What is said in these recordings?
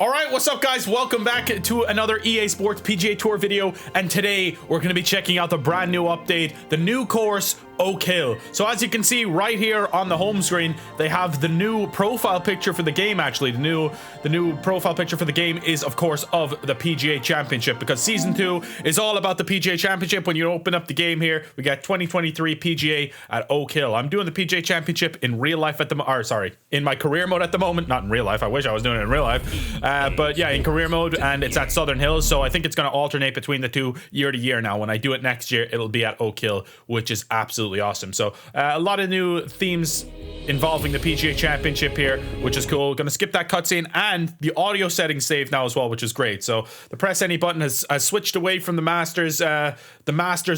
All right, what's up, guys? Welcome back to another EA Sports PGA Tour video, and today we're going to be checking out the brand new update, the new course, Oak Hill. So as you can see right here on the home screen, they have the new profile picture for the game. Actually, the new profile picture for the game is, of course, of the PGA Championship, because Season 2 is all about the PGA Championship. When you open up the game here, we got 2023 PGA at Oak Hill. I'm doing the PGA Championship in real life at the in my career mode at the moment. Not in real life. I wish I was doing it in real life. But yeah, in career mode, and it's at Southern Hills. So I think it's going to alternate between the two year to year now. When I do it next year, it'll be at Oak Hill, which is absolutely awesome. So a lot of new themes involving the PGA Championship here, which is cool. Gonna skip that cutscene, and the audio settings saved now as well, which is great. So the press any button has switched away from the Masters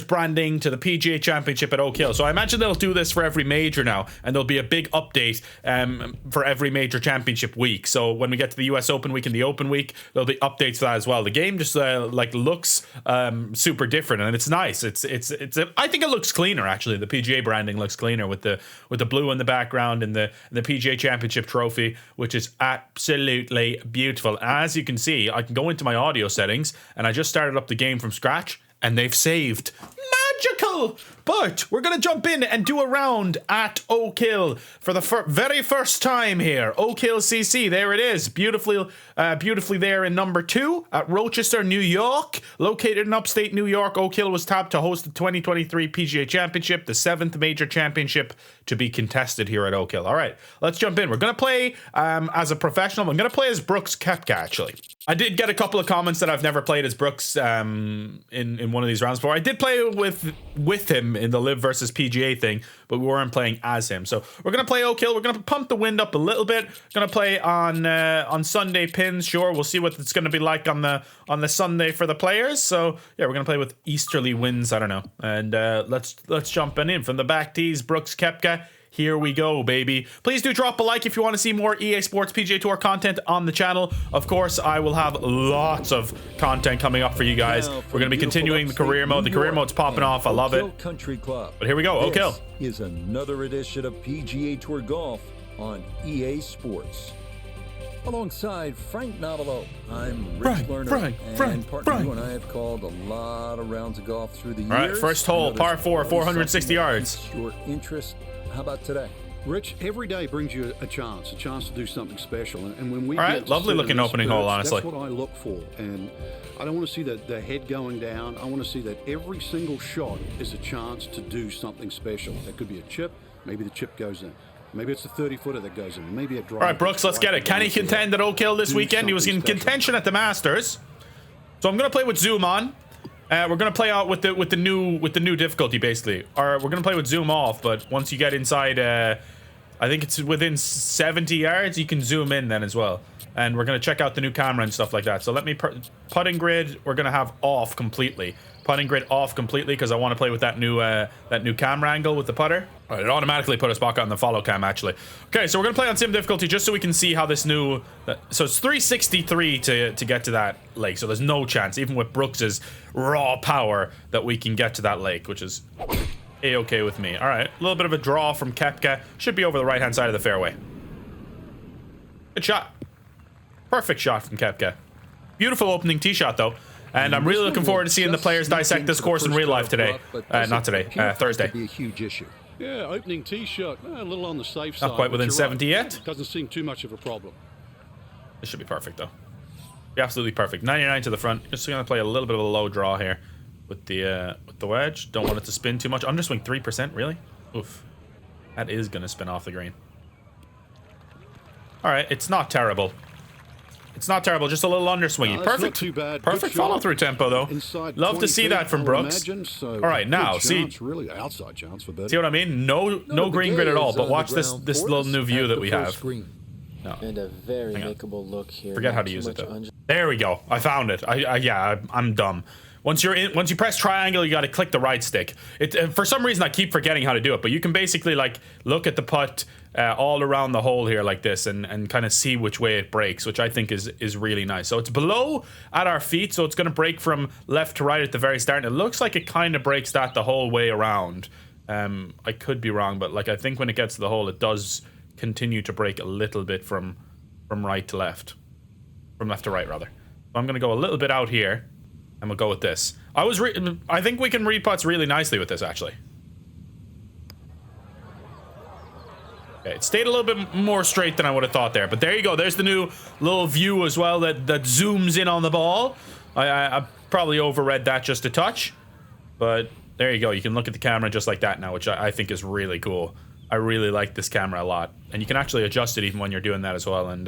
branding to the PGA Championship at Oak Hill. So I imagine they'll do this for every major now, and there'll be a big update for every major championship week. So when we get to the US Open week and the Open week, there'll be updates for that as well. The game just like looks super different, and it's nice. I think it looks cleaner, actually. The PGA branding looks cleaner with the blue in the background and the PGA Championship trophy, which is absolutely beautiful. As you can see, I can go into my audio settings, and I just started up the game from scratch, and they've saved. Magical! But we're going to jump in and do a round at Oak Hill for the very first time here. Oak Hill CC, there it is. Beautifully there in number 2 at Rochester, New York. Located in upstate New York, Oak Hill was tapped to host the 2023 PGA Championship, the 7th major championship to be contested here at Oak Hill. All right, let's jump in. We're going to play as a professional. I'm going to play as Brooks Koepka, actually. I did get a couple of comments that I've never played as Brooks in one of these rounds before. I did play with him in the Live versus PGA thing, but we weren't playing as him. So we're gonna play Oak Hill. We're gonna pump the wind up a little bit. Gonna play on Sunday pins. Sure, we'll see what it's gonna be like on the Sunday for the players. So yeah, we're gonna play with easterly winds. I don't know. And let's jump in from the back tees. Brooks Koepka. Here we go, baby. Please do drop a like if you want to see more EA Sports PGA Tour content on the channel. Of course, I will have lots of content coming up for you guys. We're going to be continuing the career mode. The career mode's popping off. I love it. Country Club. But here we go, Oak Hill. Is another edition of PGA Tour Golf on EA Sports. Alongside Frank Novelo, I'm Rich Lerner, and partner you and I have called a lot of rounds of golf through the years. All right, first hole, par 4, 460 yards. Your interest. How about today? Rich, every day brings you a chance to do something special. And when we all right, lovely looking opening hole, honestly. That's what I look for. And I don't want to see the head going down. I want to see that every single shot is a chance to do something special. That could be a chip. Maybe the chip goes in. Maybe it's a 30-footer that goes in. Maybe a drive. All right, Brooks, let's get it. Can he contend at Oak Hill this weekend? He was in contention at the Masters. So I'm going to play with Zoom on. We're gonna play out with the new difficulty, basically. Or we're gonna play with zoom off, but once you get inside, I think it's within 70 yards, you can zoom in then as well. And we're gonna check out the new camera and stuff like that. So let me putting grid. We're gonna have off completely. Putting grid off completely because I want to play with that new camera angle with the putter. All right, it automatically put us back on the follow cam, actually. Okay, so we're gonna play on sim difficulty just so we can see how this new. So it's 363 to get to that lake. So there's no chance, even with Brooks's raw power, that we can get to that lake, which is a-okay with me. All right, a little bit of a draw from Koepka. Should be over the right hand side of the fairway. Good shot. Perfect shot from Koepka. Beautiful opening tee shot though. And I'm really looking forward to seeing the players dissect this course in real life today. Not today, Thursday. Be a huge issue. Yeah, opening tee shot, a little on the safe side. Not quite within 70 yet. Doesn't seem too much of a problem. This should be perfect though. Be absolutely perfect. 99 to the front. Just gonna play a little bit of a low draw here with the wedge. Don't want it to spin too much. Underswing 3%, really? Oof. That is gonna spin off the green. All right, it's not terrible. It's not terrible, just a little underswingy. Perfect. Not too bad. Perfect follow-through tempo, though. Love to see that from Brooks. All right, now see. Really outside chance for birdie. See what I mean? No green grid at all. But watch this little new view that we have. No. And a very makeable look here. Forget how to use it though. There we go. I found it. I'm dumb. Once you press triangle, you got to click the right stick. For some reason I keep forgetting how to do it, but you can basically like look at the putt all around the hole here like this and kind of see which way it breaks, which I think is really nice. So it's below at our feet, so it's going to break from left to right at the very start. And it looks like it kind of breaks that the whole way around. I could be wrong, but like I think when it gets to the hole, it does continue to break a little bit from right to left. From left to right, rather. So I'm going to go a little bit out here. And we'll go with this. I think we can read putts really nicely with this, actually. Okay, it stayed a little bit more straight than I would have thought there. But there you go. There's the new little view as well that zooms in on the ball. I probably overread that just a touch. But there you go. You can look at the camera just like that now, which I think is really cool. I really like this camera a lot. And you can actually adjust it even when you're doing that as well. And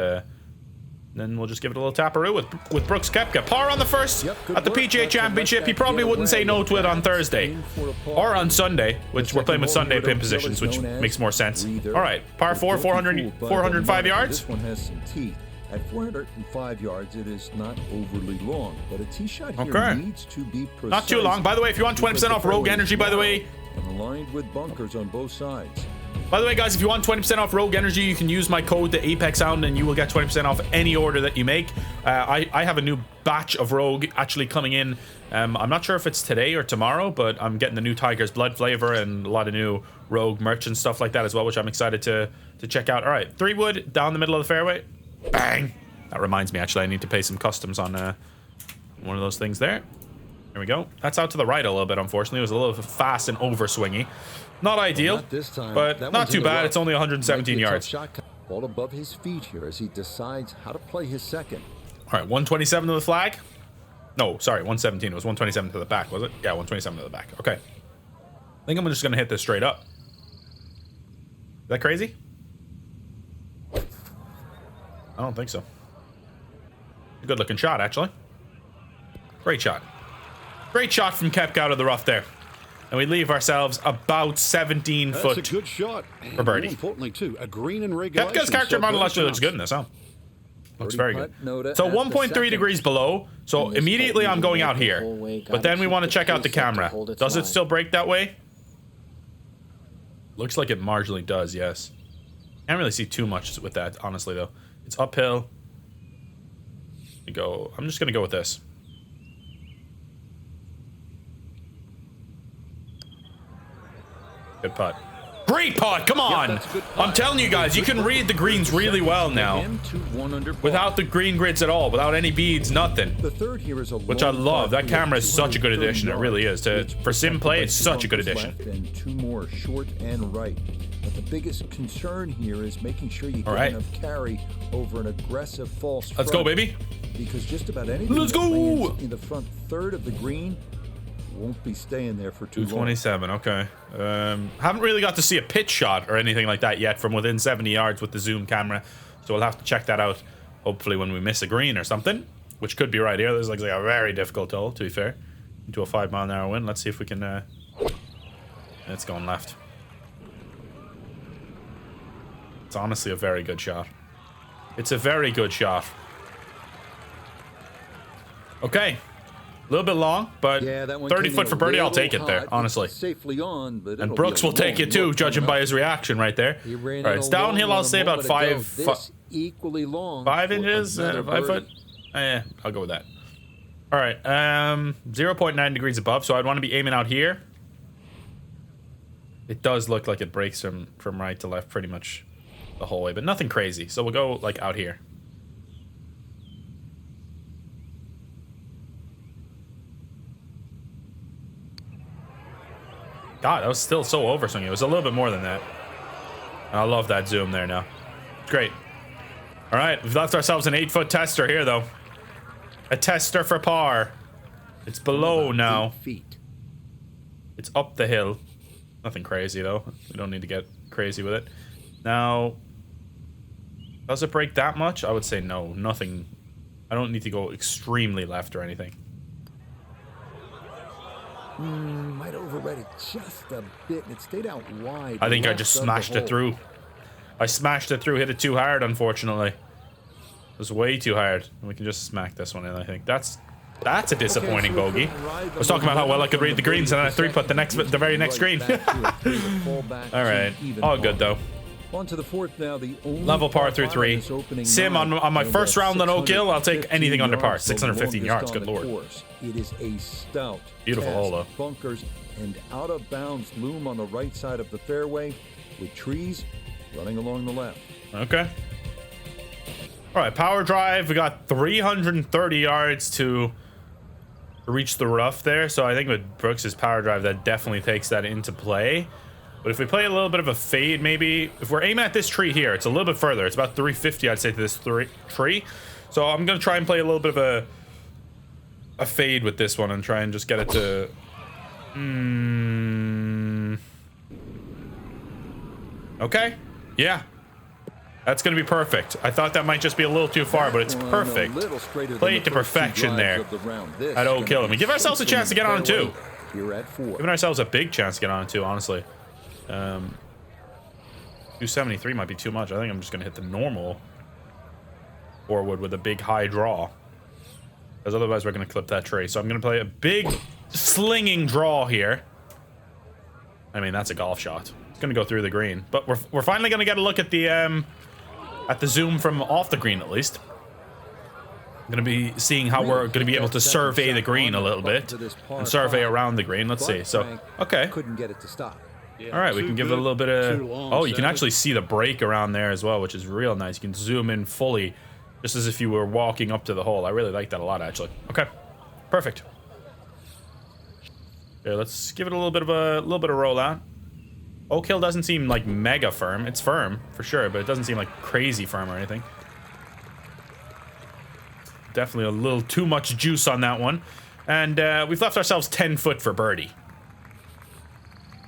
then we'll just give it a little taparoo with Brooks Koepka. Par on the first at the PGA Championship. He probably wouldn't say no to it on Thursday. Or on Sunday, which we're playing with Sunday pin positions, which makes more sense. All right, par 4, 405 yards. This one has some teeth. At 405 yards, it is not overly long, but a tee shot here needs to be precise. Not too long. By the way, if you want 20% off Rogue Energy, by the way. And aligned with bunkers on both sides. By the way, guys, if you want 20% off Rogue Energy, you can use my code, the Apex Sound, and you will get 20% off any order that you make. I have a new batch of Rogue actually coming in. I'm not sure if it's today or tomorrow, but I'm getting the new Tiger's Blood flavor and a lot of new Rogue merch and stuff like that as well, which I'm excited to check out. All right, 3-wood down the middle of the fairway. Bang! That reminds me, actually, I need to pay some customs on one of those things there. There we go. That's out to the right a little bit, unfortunately. It was a little fast and over-swingy. Not ideal, but not too bad. It's only 117 yards. Ball above his feet here as he decides how to play his second. All right, 127 to the flag. No, sorry, 117. It was 127 to the back, was it? Yeah, 127 to the back. Okay. I think I'm just going to hit this straight up. Is that crazy? I don't think so. A good looking shot, actually. Great shot. Great shot from Koepka out of the rough there. And we leave ourselves about 17 foot. That's a good shot. For birdie. More importantly, too, a green in regulation. Koepka's character model actually looks good in this, huh? Looks very good. So 1.3 degrees below. So immediately I'm going out here. But then we want to check out the camera. Does it still break that way? Looks like it marginally does, yes. Can't really see too much with that, honestly, though. It's uphill. I'm just going to go with this. Good putt. Great putt, come on! Yeah, I'm telling you guys, you can read the greens really well now. Without the green grids at all, without any beads, nothing. The third here is which I love. That camera is such a good addition, it really is. For sim play, it's such a good addition. And two more, short and right. But the biggest concern here is making sure you get enough carry over an aggressive false front. Let's go, baby. Because just about anything Let's go in the front third of the green won't be staying there for too long. 227, okay. Haven't really got to see a pitch shot or anything like that yet from within 70 yards with the zoom camera. So we'll have to check that out, hopefully when we miss a green or something, which could be right here. This looks like a very difficult hole, to be fair. Into a 5-mile-an-hour wind. Let's see if we can... It's going left. It's honestly a very good shot. It's a very good shot. Okay. A little bit long, but 30 foot for birdie, I'll take it there, honestly. Safely on, but and Brooks will take it too, judging by his reaction right there. All right, it's downhill, I'll say about 5 equally long 5 inches, 5 foot. Yeah, I'll go with that. All right, 0.9 degrees above, so I'd want to be aiming out here. It does look like it breaks from right to left pretty much the whole way, but nothing crazy. So we'll go like out here. God, that was still so overswinging. It was a little bit more than that. I love that zoom there now. Great. All right, we've left ourselves an 8-foot tester here, though. A tester for par. It's below now. It's up the hill. Nothing crazy, though. We don't need to get crazy with it. Now, does it break that much? I would say no. Nothing. I don't need to go extremely left or anything. Might overread it just a bit. It stayed out wide. I think I just smashed it through. I smashed it through, hit it too hard, unfortunately. It was way too hard. We can just smack this one in, I think. That's a disappointing bogey. I was talking about how well I could read the greens, and then I 3-putt the very next green. All right. All good, though. On to the fourth now, the only level par through 3. Sim on my first round on Oak Hill, I'll take anything under par. 615 yards, good lord. It is a stout, beautiful hole, though. Bunkers and out of bounds loom on the right side of the fairway with trees running along the left. Okay. All right, power drive. We got 330 yards to reach the rough there. So I think with Brooks's power drive, that definitely takes that into play. But if we play a little bit of a fade, maybe if we're aiming at this tree here, it's a little bit further. It's about 350, I'd say, to this tree. So I'm gonna try and play a little bit of a fade with this one and try and just get it to. Okay. Yeah. That's going to be perfect. I thought that might just be a little too far, but it's perfect. Played to perfection there at Oak Hill. And we give ourselves a chance to get on it too. Giving ourselves a big chance to get on it too, honestly. 273 might be too much. I think I'm just going to hit the normal forward with a big high draw. Because otherwise we're going to clip that tree. So I'm going to play a big slinging draw here. I mean, that's a golf shot. It's going to go through the green. But we're finally going to get a look at the zoom from off the green, at least. I'm going to be seeing how we're going to be able to survey the green a little bit. And survey around the green. Let's see. So, okay. Couldn't get it to stop. All right, we can give it a little bit of... Oh, you can actually see the break around there as well, which is real nice. You can zoom in fully, just as if you were walking up to the hole. I really like that a lot, actually. Okay, perfect. Okay, let's give it a little bit of rollout. Oak Hill doesn't seem like mega firm. It's firm for sure, but it doesn't seem like crazy firm or anything. Definitely a little too much juice on that one, and we've left ourselves 10 foot for birdie.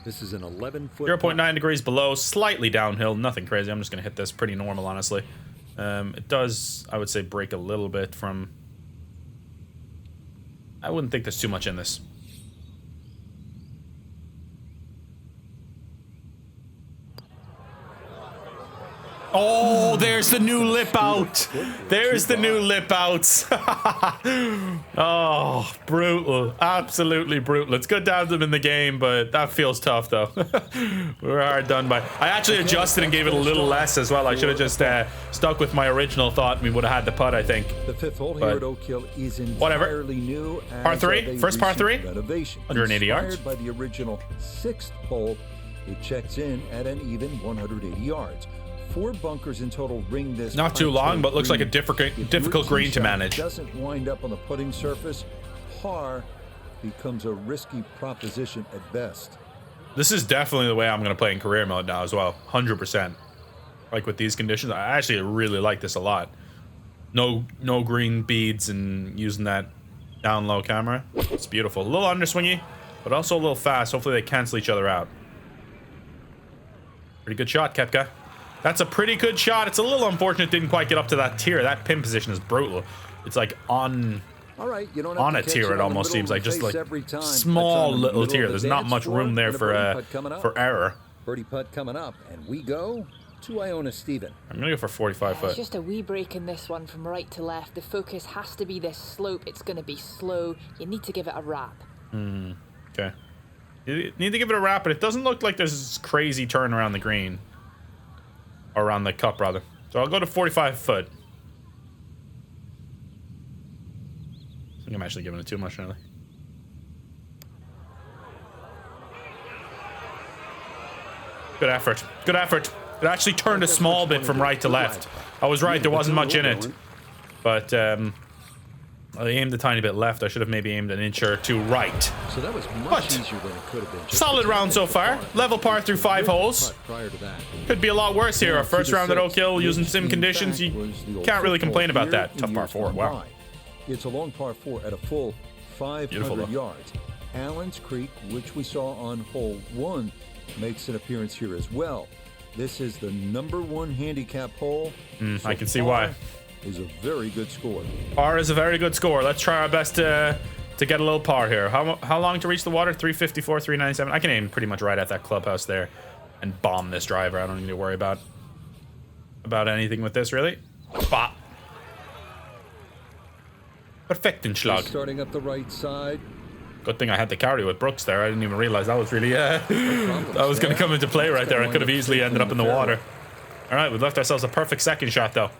This is an 11-foot. 0.9 degrees below, slightly downhill, nothing crazy. I'm just gonna hit this pretty normal, honestly. It does, I would say, break a little bit from. I wouldn't think there's too much in this. Oh, there's the new lip out. There's the new lip outs. Oh, brutal. Absolutely brutal. It's good to have them in the game, but that feels tough, though. We're hard done by. I actually adjusted and gave it a little less as well. I should have just stuck with my original thought and we would have had the putt, I think. The fifth hole here at Oak Hill is entirely new. Par 3? First par 3? 180 yards. By the original 6th hole, it checks in at an even 180 yards. 4 bunkers in total ring this. Not too long, but looks like a difficult green to manage. Doesn't wind up on the putting surface. Par becomes a risky proposition at best. This is definitely the way I'm going to play in career mode now as well. 100%. Like with these conditions, I actually really like this a lot. No green beads and using that down low camera. It's beautiful. A little underswingy, but also a little fast. Hopefully they cancel each other out. Pretty good shot, Koepka. That's a pretty good shot. It's a little unfortunate it didn't quite get up to that tier. That pin position is brutal. It's like on a tier, it almost seems like. Just like small little tier. There's not much room there for error. Birdie putt coming up, and we go to Iona Stephen. I'm going to go for 45 foot. It's just a wee break in this one from right to left. The focus has to be this slope. It's going to be slow. You need to give it a wrap. Okay. You need to give it a wrap, but it doesn't look like there's this crazy turn around the green. Or around the cup, rather. So I'll go to 45 foot. I think I'm actually giving it too much, really. Good effort. Good effort. It actually turned a small bit from right to left. I was right, there wasn't much in it. But, I aimed a tiny bit left. I should have maybe aimed an inch or two right. So that was much easier than it could have been. Solid round so far. Level par through 5 holes. Could be a lot worse here. Our first round at Oak Hill using sim conditions. You can't really complain about that. Tough par 4. Wow. It's a long par 4 at a full 500 yards. Allen's Creek, which we saw on hole 1, makes an appearance here as well. This is the #1 handicap hole. I can see why. Is a very good score. Par is a very good score. Let's try our best to get a little par here. How long to reach the water? 354, 397. I can aim pretty much right at that clubhouse there and bomb this driver. I don't need to worry about anything with this, really. Bop. Perfektenschlag. Starting up the right side. Good thing I had the carry with Brooks there. I didn't even realize that was really that was going to come into play right there. I could have easily ended up in the water. All right, we've left ourselves a perfect second shot though.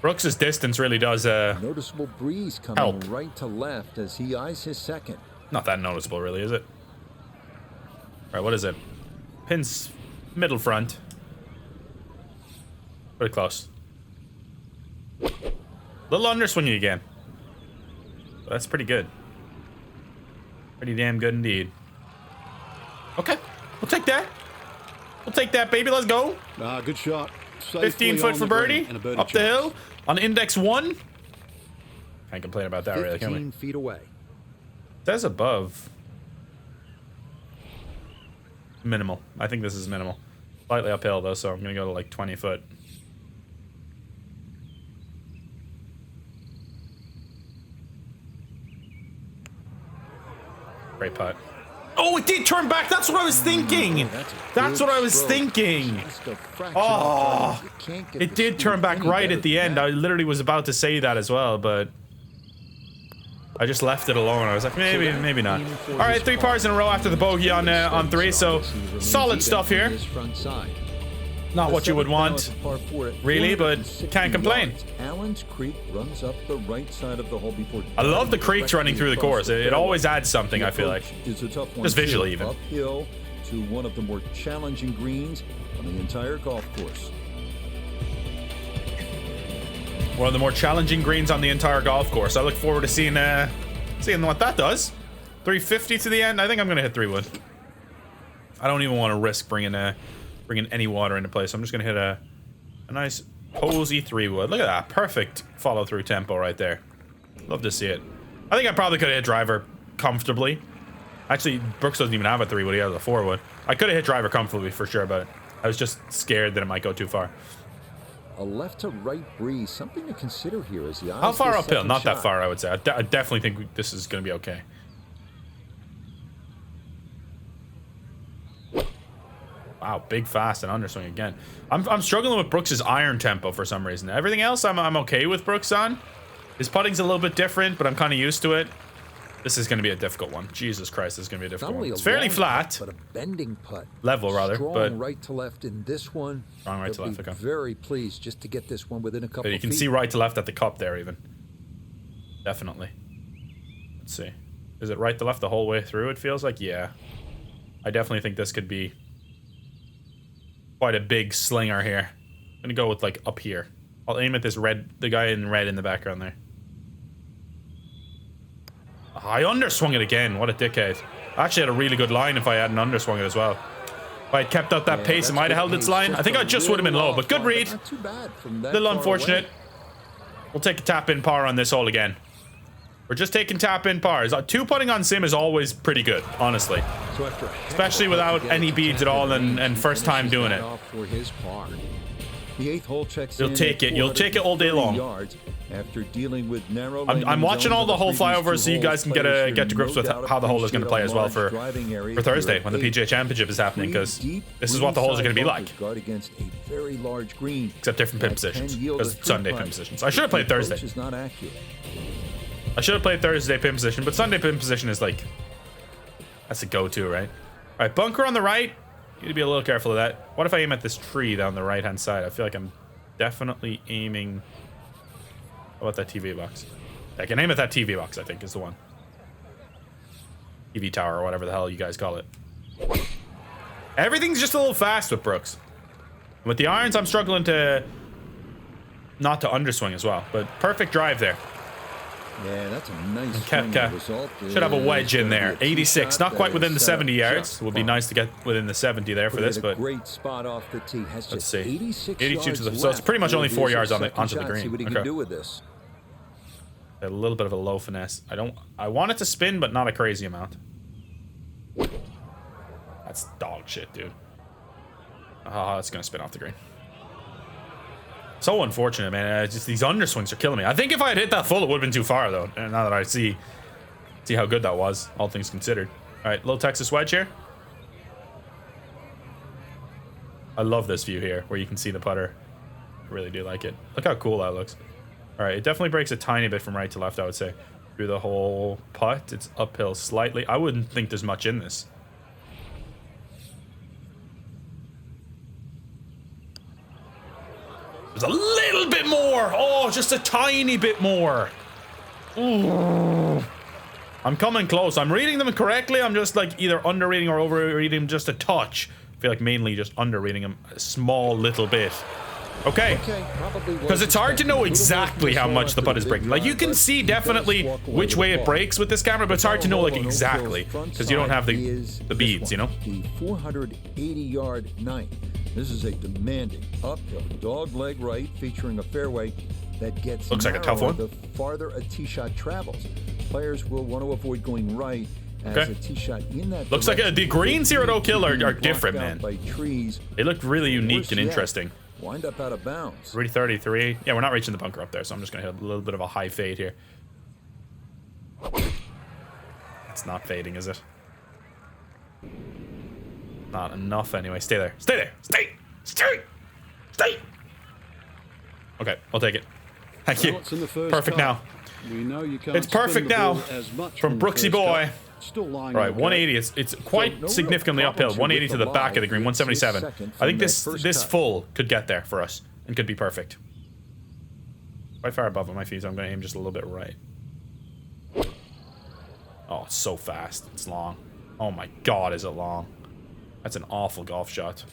Brooks's distance really does noticeable breeze coming help. Right to left as he eyes his second. Not that noticeable, really, is it? All right, what is it? Pins middle front. Pretty close. Little underswinging again. That's pretty good. Pretty damn good indeed. Okay, we'll take that. We'll take that, baby. Let's go. Good shot. 15 foot for birdie. Up the hill on index 1. Can't complain about that, really, can we? 15 feet away. It says above. Minimal. I think this is minimal. Slightly uphill, though, so I'm going to go to like 20 foot. Great putt. Oh, it did turn back. That's what I was thinking. That's what I was thinking. Oh, it did turn back right at the end. I literally was about to say that as well, but I just left it alone. I was like, maybe not. All right, 3 pars in a row after the bogey on 3, so solid stuff here. Not what you would want, really, but can't complain. Allen's Creek runs up the right side of the hole before. I love the creeks running through the course. It always adds something, I feel like. Just visually, even. Uphill to one of the more challenging greens on the entire golf course. One of the more challenging greens on the entire golf course. I look forward to seeing what that does. 350 to the end. I think I'm gonna hit 3 wood. I don't even want to risk bringing any water into play, so I'm just gonna hit a nice posy 3 wood. Look at that, perfect follow through tempo right there. Love to see it. I think I probably could have hit driver comfortably. Actually, Brooks doesn't even have a 3 wood; he has a 4 wood. I could have hit driver comfortably for sure, but I was just scared that it might go too far. A left to right breeze, something to consider here as the how far uphill? Not that far, I would say. I definitely think this is going to be okay. Wow, big fast and underswing again. I'm struggling with Brooks's iron tempo for some reason. Everything else I'm okay with Brooks on. His putting's a little bit different, but I'm kind of used to it. This is going to be a difficult one. Jesus Christ, this is going to be a difficult one. It's fairly flat, but a bending putt. Level rather, but right to left in this one. Strong right to left. Okay. Very pleased just to get this one within a couple. But you can see right to left at the cup there, even. Definitely. Let's see. Is it right to left the whole way through? It feels like, yeah. I definitely think this could be quite a big slinger here. I'm gonna go with like up here. I'll aim at this red, the guy in red in the background there. I underswung it again. What a dickhead. I actually had a really good line if I hadn't underswung it as well. If I had kept up that pace, it might have held its line. I think I just would have been low, but good read. Little unfortunate. We'll take a tap-in par on this hole again. We're just taking tap-in pars. 2 putting on sim is always pretty good, honestly. Especially without any beads at all and first time doing it. You'll take it. You'll take it all day long. After dealing with narrow I'm watching all the hole flyovers so you guys can get to grips with how the hole is going to play as well for Thursday when the PGA Championship is happening, because this is what the holes are going to be like. Except different pin positions, because it's Sunday pin positions. I should have played Thursday. I should have played Thursday pin position, but Sunday pin position is like, that's a go-to, right? All right, bunker on the right. You need to be a little careful of that. What if I aim at this tree down the right-hand side? I feel like I'm definitely aiming. How about that TV box? I can aim at that TV box, I think, is the one. TV tower or whatever the hell you guys call it. Everything's just a little fast with Brooks. With the irons, I'm struggling to not to underswing as well, but perfect drive there. Yeah, that's a nice Koepka should have a wedge in there. 86, not quite within the 70 yards. Would be nice to get within the 70 there for this, but great spot off the tee. Let's see. 82 to the, so it's pretty much only 4 yards on onto the green. Okay. A little bit of a low finesse. I want it to spin, but not a crazy amount. That's dog shit, dude. Oh, it's gonna spin off the green. So unfortunate, man. Just these underswings are killing me. I think if I had hit that full, it would have been too far, though. And now that I see how good that was, all things considered. All right, little Texas wedge here. I love this view here, where you can see the putter. I really do like it. Look how cool that looks. All right, it definitely breaks a tiny bit from right to left, I would say. Through the whole putt, it's uphill slightly. I wouldn't think there's much in this. There's a little bit more. Oh, just a tiny bit more. Ooh. I'm coming close. I'm reading them correctly. I'm just like either underreading or overreading them just a touch. I feel like mainly just underreading them a small little bit. Okay. Because it's hard to know exactly how much the putt is breaking. Like, you can see definitely which way it breaks with this camera, but it's hard to know, like, exactly. Because you don't have the beads, you know? The 480-yard ninth. This is a demanding uphill dog-leg right featuring a fairway that gets looks like a tough one. The farther a tee shot travels. Players will want to avoid going right as a tee shot in that looks like the greens here at Oak Hill are different, man. By trees. They look really unique and interesting. Wind up out of bounds. 333. Yeah, we're not reaching the bunker up there, so I'm just going to hit a little bit of a high fade here. It's not fading, is it? Not enough anyway. Stay there. Stay there. Stay. Stay. Stay. Okay, I'll take it. Thank you. Perfect now. We know you can't it's perfect now from Brooksy boy. Still lying. Right, 180. It's quite significantly uphill. 180 to the back of the green. 177. I think this full could get there for us and could be perfect. Quite far above my feet, so I'm going to aim just a little bit right. Oh, it's so fast. It's long. Oh my God, is it long? That's an awful golf shot.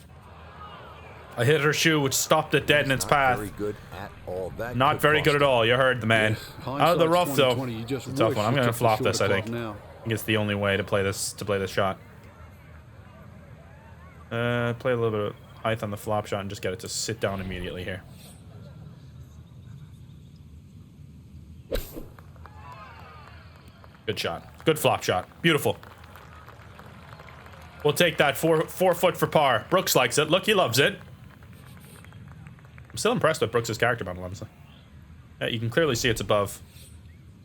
I hit her shoe, which stopped it dead in its path. Not very good at all. You heard the man. Out of the rough, though. It's a tough one. I'm going to flop this, I think. I think it's the only way to play this shot. Play a little bit of height on the flop shot and just get it to sit down immediately here. Good shot. Good flop shot. Beautiful. We'll take that 4 foot for par. Brooks likes it. Look, he loves it. I'm still impressed with Brooks' character model, honestly. Yeah, you can clearly see it's above.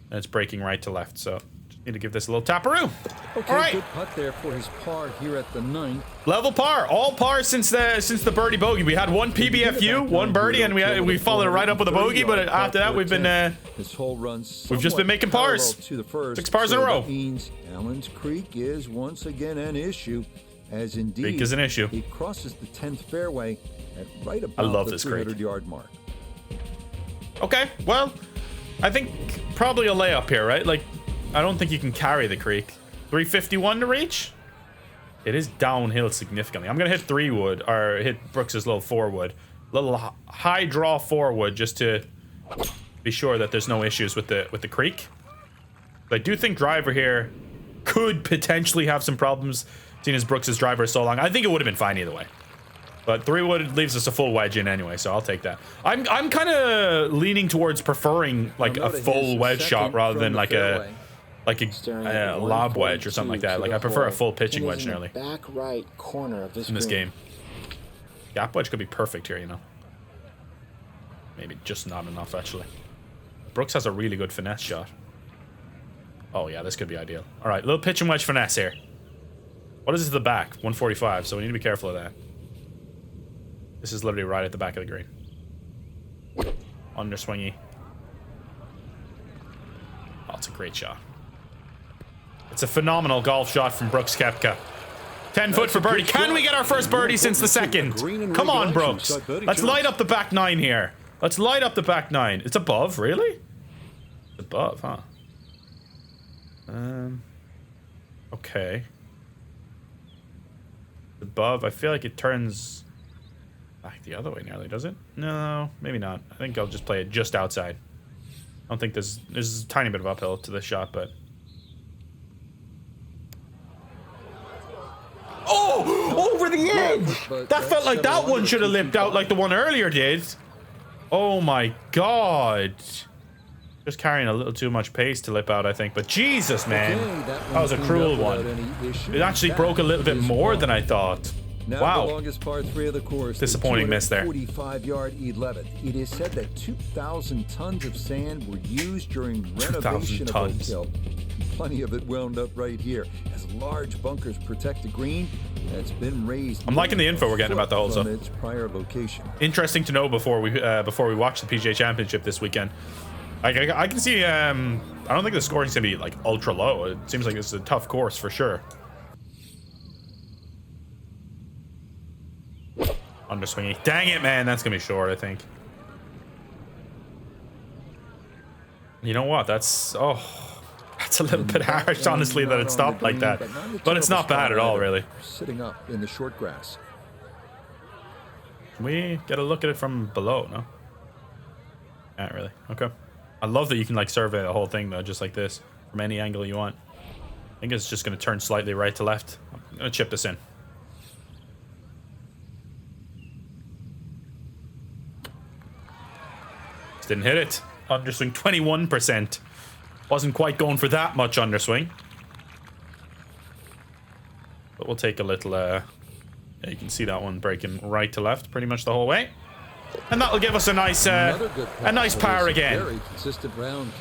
And it's breaking right to left, so just need to give this a little taparoo. Okay, all right. Good putt there for his par here at the 9th. Level par. All par since the birdie bogey. We had one PBFU, one birdie, and we followed it right up with a bogey, but after that we've been we've just been making pars. 6 pars in a row. Allen's Creek is once again an issue, as indeed Creek is an issue. He crosses the 10th fairway at right about I love the this 300-yard mark. Okay, well, I think probably a layup here, right? Like, I don't think you can carry the creek. 351 to reach? It is downhill significantly. I'm gonna hit 3 wood, or hit Brooks's little 4 wood. Little high draw 4 wood, just to be sure that there's no issues with the creek. But I do think driver here could potentially have some problems, seeing as Brooks's driver is so long. I think it would have been fine either way. But 3 wood leaves us a full wedge in anyway, so I'll take that. I'm kind of leaning towards preferring like a full wedge shot rather than like a lob wedge or something like that. Like I prefer a full pitching wedge nearly. Back right corner of this in this game. Gap wedge could be perfect here, you know. Maybe just not enough actually. Brooks has a really good finesse shot. Oh yeah, this could be ideal. All right, little pitch and wedge finesse here. What is it to the back? 145, so we need to be careful of that. This is literally right at the back of the green. Underswingy. Oh, it's a great shot. It's a phenomenal golf shot from Brooks Koepka. 10 foot for birdie. Can we get our first birdie since the second? Come on, Brooks. Let's light up the back 9 here. Let's light up the back 9. It's above, really? It's above, huh? Okay. Above, I feel like it turns back the other way nearly, does it? No, maybe not. I think I'll just play it just outside. I don't think there's a tiny bit of uphill to this shot, but... Oh! Over the edge! That felt like that one should have lipped out like the one earlier did. Oh my God. Just carrying a little too much pace to lip out, I think. But Jesus, man. That was a cruel one. It actually broke a little bit more than I thought. Wow. The longest par 3 of the course. Disappointing miss there. 45-yard 11th. It is said that 2,000 tons of sand were used during renovation of Oak Hill. Plenty of it wound up right here, as large bunkers protect the green that's been raised. I'm liking the info we're getting about the hole. So its prior location. Interesting to know before we watch the PGA Championship this weekend. I can see. I don't think the scoring's gonna be like ultra low. It seems like it's a tough course for sure. Underswingy. Dang it, man. That's gonna be short, I think. You know what? That's a little bit harsh, honestly, that it stopped like that. But it's not bad at all, really. Sitting up in the short grass. Can we get a look at it from below? No? Can't really. Okay. I love that you can like survey the whole thing though, just like this, from any angle you want. I think it's just going to turn slightly right to left. I'm going to chip this in. Just didn't hit it. Underswing 21%. Wasn't quite going for that much underswing. But we'll take a little, yeah, you can see that one breaking right to left pretty much the whole way. And that'll give us a nice par again.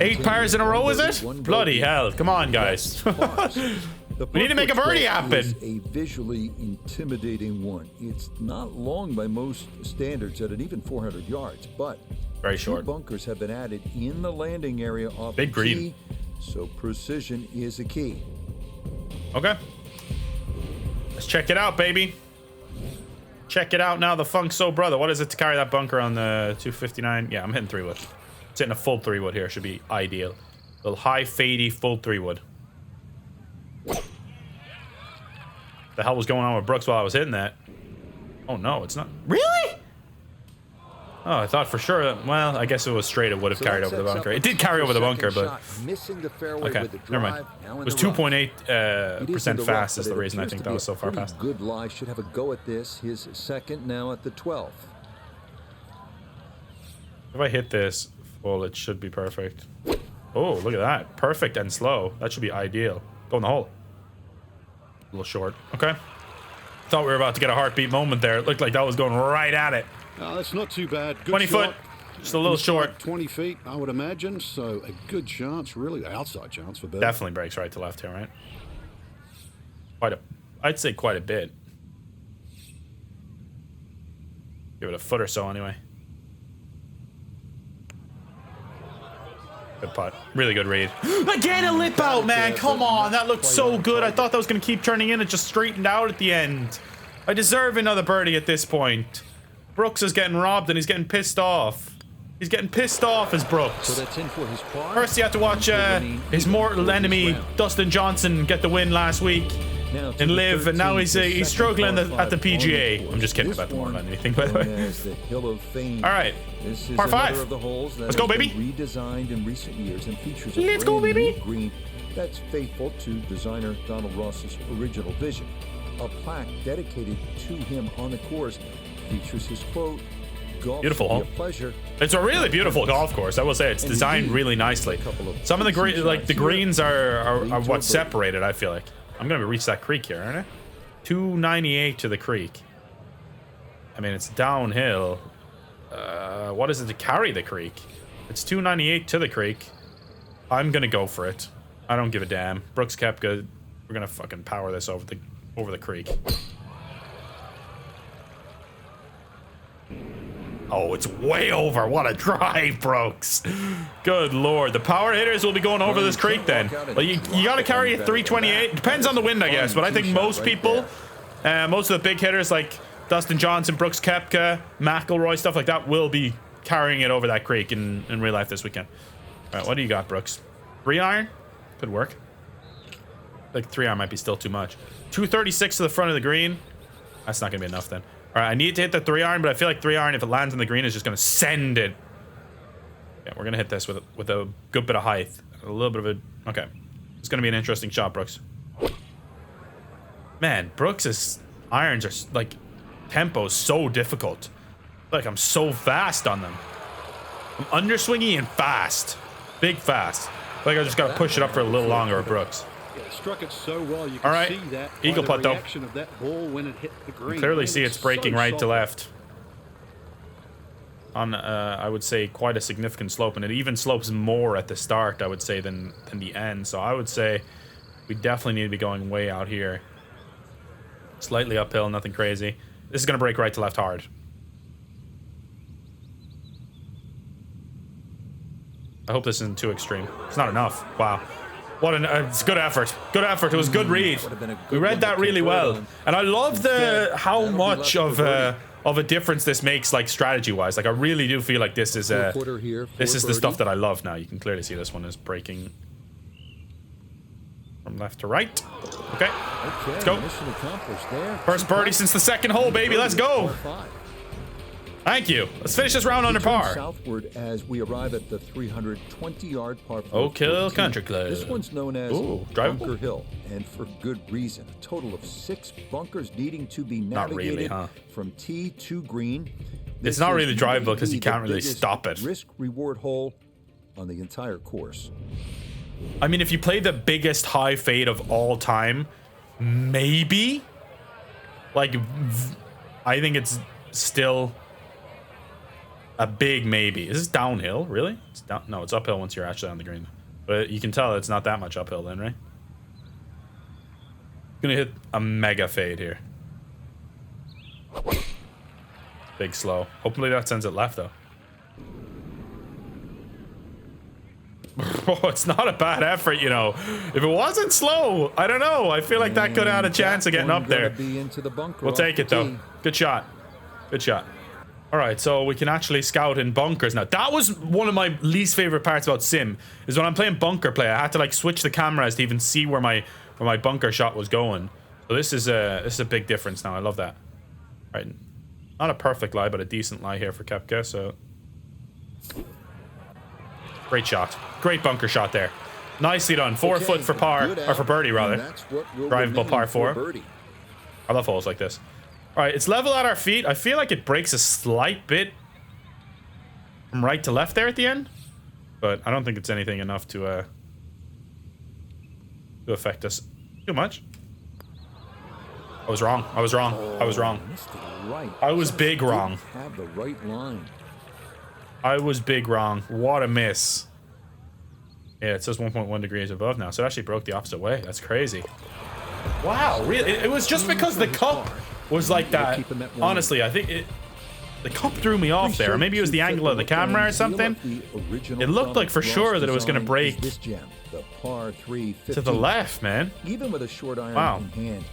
8 pars in a row, is it? Bloody hell. Come on, guys. We need to make a birdie happen. A visually intimidating one. It's not long by most standards at an even 400 yards, but very short. Bunkers have been added in the landing area off big the green tee, so precision is a key. Okay. Let's check it out, baby. Check it out now, the Funk Soul Brother. What is it to carry that bunker on the 259? Yeah, I'm hitting 3-wood. It's hitting a full 3-wood here. Should be ideal. Little high, fadey, full 3-wood. The hell was going on with Brooks while I was hitting that? Oh, no, it's not. Really? Oh, I thought for sure that, well, I guess it was straight. It would have carried over the bunker. It did carry over the bunker, but okay, never mind. It was 2.8% fast is the reason I think that was so far past. Good lie should have a go at this. His second now at the 12th. If I hit this full, it should be perfect. Oh, look at that. Perfect and slow. That should be ideal. Go in the hole. A little short. Okay. Thought we were about to get a heartbeat moment there. It looked like that was going right at it. That's not too bad. Good 20 shot. foot. Just a little short. 20 feet, I would imagine. So a good chance, really outside chance for birdie. Definitely breaks right to left here, right? I'd say quite a bit. Give it a foot or so anyway. Good putt. Really good read. Again, a lip out, man. Come on. That looked so good. I thought that was going to keep turning in. It just straightened out at the end. I deserve another birdie at this point. Brooks is getting robbed and he's getting pissed off. He's getting pissed off as Brooks. So that's in for his par. First, he had to watch his mortal enemy, Dustin Johnson, get the win last week in Live, and now he's struggling at the PGA. I'm just kidding about the mortal enemy thing, by the way. All right, par 5. Let's go, baby. Redesigned in recent years and features Let's go, baby. Green that's faithful to designer Donald Ross's original vision. A plaque dedicated to him on the course features his quote, "Golf beautiful should hole. be a pleasure." It's a really beautiful golf course. I will say it's designed really nicely. Some of the greens are what's separated. I feel like I'm gonna reach that creek here, aren't I? 298 to the creek. I mean, it's downhill. What is it to carry the creek? It's 298 to the creek. I'm gonna go for it. I don't give a damn. Brooks Koepka, we're gonna fucking power this over the creek. Oh, it's way over. What a drive, Brooks. Good lord. The power hitters will be going over this creek then. Well, you got to carry a 328. Depends on the wind, I guess. But I think most people, most of the big hitters like Dustin Johnson, Brooks Koepka, McIlroy, stuff like that will be carrying it over that creek in real life this weekend. All right, what do you got, Brooks? 3-iron? Could work. Like 3-iron might be still too much. 236 to the front of the green. That's not going to be enough then. All right, I need to hit the 3-iron, but I feel like 3-iron, if it lands on the green, is just going to send it. Yeah, we're going to hit this with a good bit of height. A little bit of a... Okay. It's going to be an interesting shot, Brooks. Man, Brooks' irons are, like, tempo is so difficult. Like, I'm so fast on them. I'm underswingy and fast. Big fast. Like, I just got to push it up for a little longer with Brooks. Yeah, struck it so well. You can see that eagle putt though. Of that ball when it hit the green. You clearly see it's breaking right to left. On I would say quite a significant slope, and it even slopes more at the start, I would say, than the end. So I would say we definitely need to be going way out here. Slightly uphill, nothing crazy. This is gonna break right to left hard. I hope this isn't too extreme. It's not enough. Wow. What an it's good effort. Good effort. It was a good read. We read that really well. And I love how much of a difference this makes, like, strategy-wise. Like, I really do feel like this is the stuff that I love now. You can clearly see this one is breaking from left to right. Okay. Let's go. First birdie since the second hole, baby. Let's go. Thank you. Let's finish this round under par. Southward as we arrive at the 320-yard par 4. Oak Hill Country Club. This one's known as Bunker Hill, and for good reason. A total of 6 bunkers needing to be navigated from tee to green. It's not really drivable because you can't really stop it. Risk-reward hole on the entire course. I mean, if you play the biggest high fade of all time, maybe. Like, I think it's still a big maybe. Is this downhill? Really? It's down. No, it's uphill once you're actually on the green. But you can tell it's not that much uphill then, right? Gonna hit a mega fade here. Big slow. Hopefully that sends it left though. Oh, it's not a bad effort, you know. If it wasn't slow, I don't know. I feel like that could have had a chance of getting up there. We'll take it though. Good shot. Good shot. All right, so we can actually scout in bunkers now. That was one of my least favorite parts about Sim, is when I'm playing bunker play, I had to like switch the cameras to even see where my bunker shot was going. So this is a big difference now. I love that. All right, not a perfect lie, but a decent lie here for Koepka. So great shot, great bunker shot there. Nicely done. 4 foot for par, or for birdie rather. Drivable par 4. I love holes like this. All right, it's level at our feet. I feel like it breaks a slight bit from right to left there at the end, but I don't think it's anything enough to affect us too much. I was wrong. I was wrong. I was wrong. I was big wrong. Have the right line. I was big wrong. What a miss. Yeah, it says 1.1 degrees above now, so it actually broke the opposite way. That's crazy. Wow, really? It was just because the cup was like that. Honestly, I think the cup threw me off there. Or maybe it was the angle of the camera or something. It looked like for sure that it was going to break to the left, man. Even with a short iron in hand.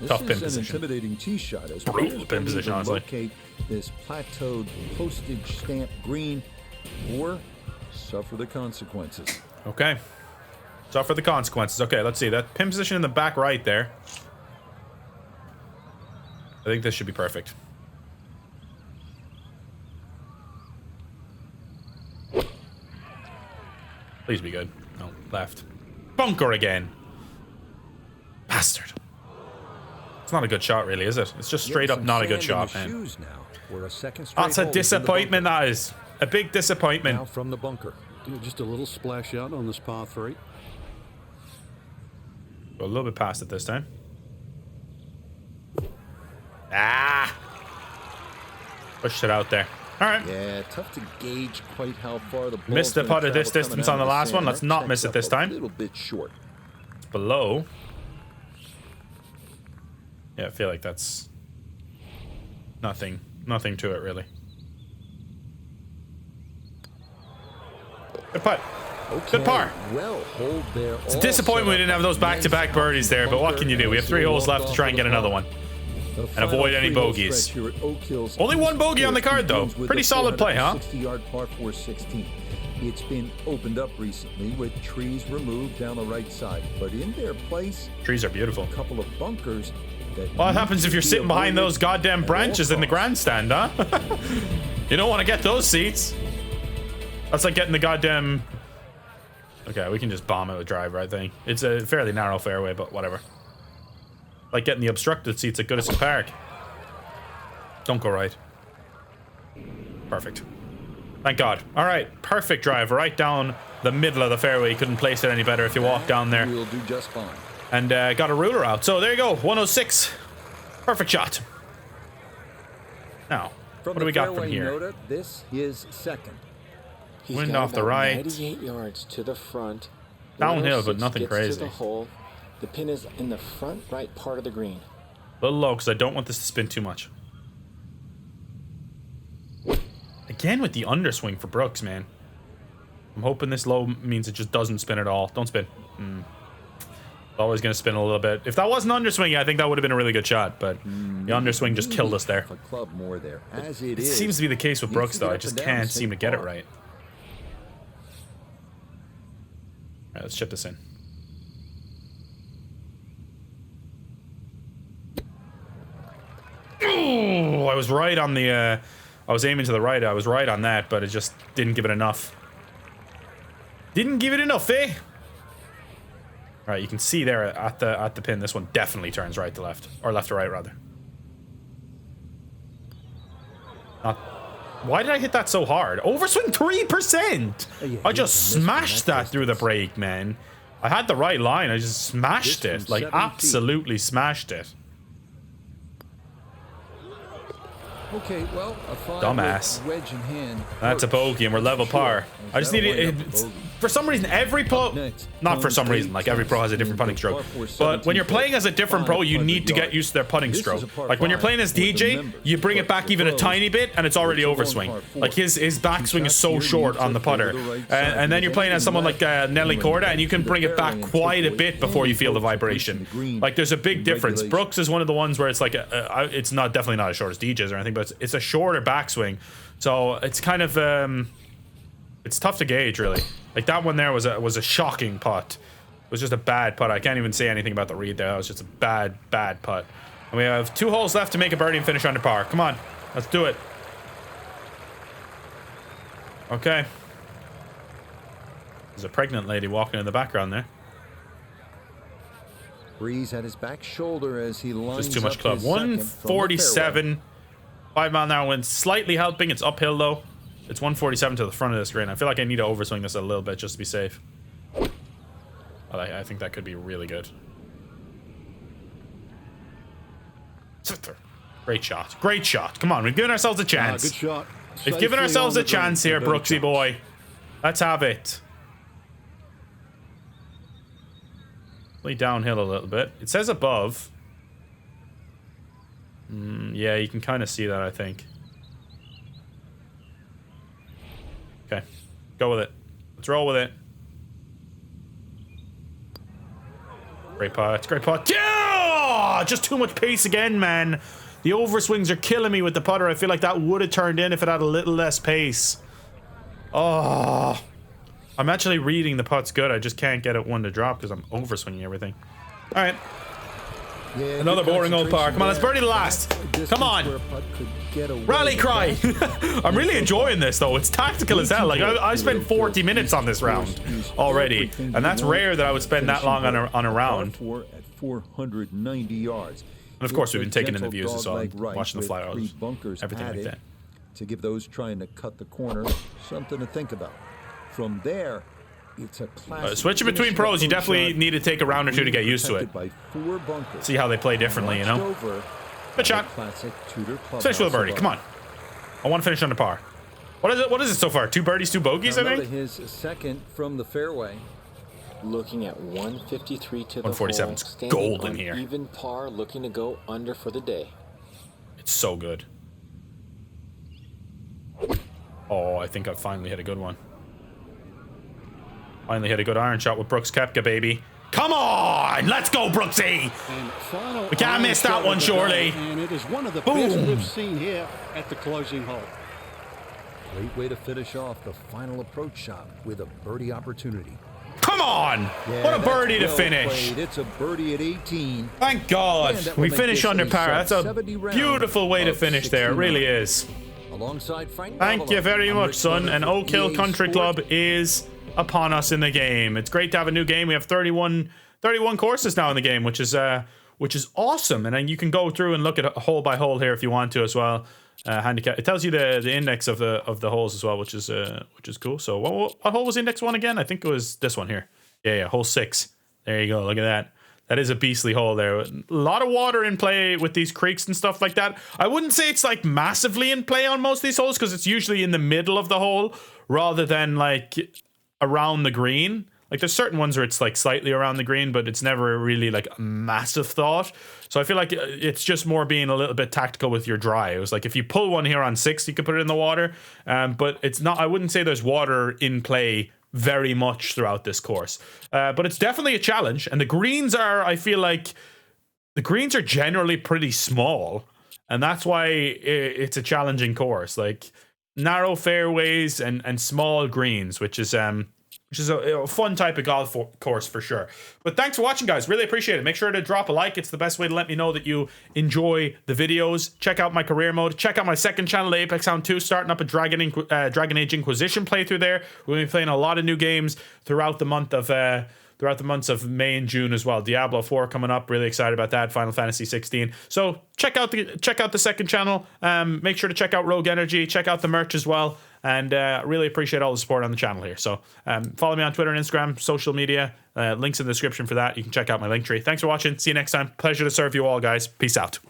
Tough pin position. An intimidating tee shot as brutal pin position, honestly. Locate this plateaued postage stamp green or suffer the consequences. Okay. Suffer the consequences. Okay, let's see. That pin position in the back right there. I think this should be perfect. Please be good. No, left. Bunker again. Bastard. It's not a good shot, really, is it? It's just straight up not a good shot, man. That's a disappointment, that is. A big disappointment. Now from the bunker. Just a little splash out on this par 3. Go a little bit past it this time. Ah! Pushed it out there. All right. Yeah, tough to gauge quite how far the ball missed the putt at this distance on the last one. Let's not miss it this time. A little bit short. It's below. Yeah, I feel like that's nothing to it really. Good putt. Okay, good par. Well, hold there. It's a disappointment we didn't have those back-to-back birdies there, but what can you do? We have 3 holes left to try and get another one. And avoid any bogeys. Only 1 bogey on the card, though. Pretty solid play, huh? 60-yard par 4 16. It's been opened up recently with trees removed down the right side, but in their place, trees are beautiful. A couple of bunkers. What happens if you're sitting behind those goddamn branches in the grandstand, huh? You don't want to get those seats. That's like getting the goddamn... Okay, we can just bomb it with driver, I think. It's a fairly narrow fairway, but whatever. Like getting the obstructed seats at Goodison Park. Don't go right. Perfect. Thank God. All right, perfect drive right down the middle of the fairway. You couldn't place it any better if you walk down there. We'll do just fine. And got a ruler out. So there you go, 106. Perfect shot. Now, what do we got from here? Nota, this is second. Wind off the right. 98 yards to the front. Downhill, but nothing crazy. To the hole. The pin is in the front right part of the green. A little low because I don't want this to spin too much. Again with the underswing for Brooks, man. I'm hoping this low means it just doesn't spin at all. Don't spin. Always going to spin a little bit. If that wasn't underswinging, I think that would have been a really good shot, but the underswing just killed us there. Club more there. As it seems to be the case with Brooks, though. I just can't seem to get it right. All right, let's chip this in. Ooh, I was right on the I was aiming to the right. I was right on that, but it just didn't give it enough. Didn't give it enough, eh? All right, you can see there at the pin. This one definitely turns right to left, or left to right rather. Why did I hit that so hard? Overswing 3%. I just smashed that through the break, man. I had the right line. I just smashed it, like absolutely smashed it. Okay, well, a dumbass. Wedge in hand. That's a bogey, and we're level par. I just need it. For some reason, every pro, not for some reason, like every pro has a different putting stroke. But when you're playing as a different pro, you need to get used to their putting stroke. Like when you're playing as DJ, you bring it back even a tiny bit, and it's already overswing. Like his backswing is so short on the putter, and then you're playing as someone like Nelly Korda, and you can bring it back quite a bit before you feel the vibration. Like there's a big difference. Brooks is one of the ones where it's like it's not definitely not as short as DJ's or anything, but it's a shorter backswing, so it's kind of it's tough to gauge really. Like that one there was a shocking putt. It was just a bad putt. I can't even say anything about the read there. That was just a bad putt. And we have 2 holes left to make a birdie and finish under par. Come on, let's do it. Okay. There's a pregnant lady walking in the background there. Breeze at his back shoulder as he lines just too much up club. his 147. 5 mile an hour wind's slightly helping. It's uphill though. It's 147 to the front of this green. I feel like I need to overswing this a little bit just to be safe. I think that could be really good. Great shot. Great shot. Come on, we've given ourselves a chance. Good shot. We've given ourselves a chance here, Brooksy boy. Let's have it. Play downhill a little bit. It says above. Yeah, you can kind of see that, I think. Okay, go with it. Let's roll with it. Great putt, great putt. Yeah! Just too much pace again, man. The overswings are killing me with the putter. I feel like that would have turned in if it had a little less pace. Oh, I'm actually reading the putts good. I just can't get it one to drop because I'm overswinging everything. All right. Yeah, another boring old par. Come on, let's birdie the last. Come on. Rally cry. I'm really enjoying this, though. It's tactical as hell. Like, I spent 40 minutes on this round already. And that's rare that I would spend that long on a round. At 490 yards. And, of course, we've been taking in the views as well. Watching the flyovers. Everything like that. To give those trying to cut the corner something to think about. From there, it's a classic. Switching between pros, you definitely need to take a round or two to get used to it. See how they play differently, you know? Good shot. Let's finish with a birdie. Come on. I want to finish under par. What is it? What is it so far? 2 birdies, 2 bogeys, I think? His second from the fairway. Looking at 153 to the 147. It's golden here. Even par, looking to go under for the day. It's so good. Oh, I think I finally hit a good one. Finally hit a good iron shot with Brooks Koepka, baby. Come on! Let's go, Brooksy! We can't miss that one, surely. And it is one of the best we've seen here at the closing hole. Great way to finish off the final approach shot with a birdie opportunity. Come on! Yeah, what a birdie to finish. It's a birdie at 18. Thank God. We finish under par. That's a beautiful way to finish there. It really is. Alongside Frank Thank you very much, son. And Oak Hill Country Club is upon us in the game. It's great to have a new game. We have 31 courses now in the game, which is awesome. And then you can go through and look at hole by hole here if you want to as well. Handicap. It tells you the index of the holes as well, which is cool. So what hole was index 1 again? I think it was this one here. Yeah, hole 6. There you go. Look at that. That is a beastly hole there. A lot of water in play with these creeks and stuff like that. I wouldn't say it's like massively in play on most of these holes because it's usually in the middle of the hole rather than like around the green. Like there's certain ones where it's like slightly around the green, but it's never really like a massive thought. So I feel like it's just more being a little bit tactical with your drives. Like if you pull one here on 6, you could put it in the water. But it's not, I wouldn't say there's water in play very much throughout this course. But it's definitely a challenge. And the greens are, I feel like the greens are generally pretty small. And that's why it's a challenging course. Like narrow fairways and small greens, which is which is a fun type of golf course for sure. But thanks for watching, guys. Really appreciate it. Make sure to drop a like. It's the best way to let me know that you enjoy the videos. Check out my career mode. Check out my second channel, Apex Hound 2, starting up a Dragon Age Inquisition playthrough there. We're going to be playing a lot of new games throughout the month of months of May and June as well. Diablo 4 coming up. Really excited about that. Final Fantasy 16. So check out the second channel. Make sure to check out Rogue Energy. Check out the merch as well. And really appreciate all the support on the channel here. So follow me on Twitter and Instagram, social media. Links in the description for that. You can check out my link tree. Thanks for watching. See you next time. Pleasure to serve you all, guys. Peace out.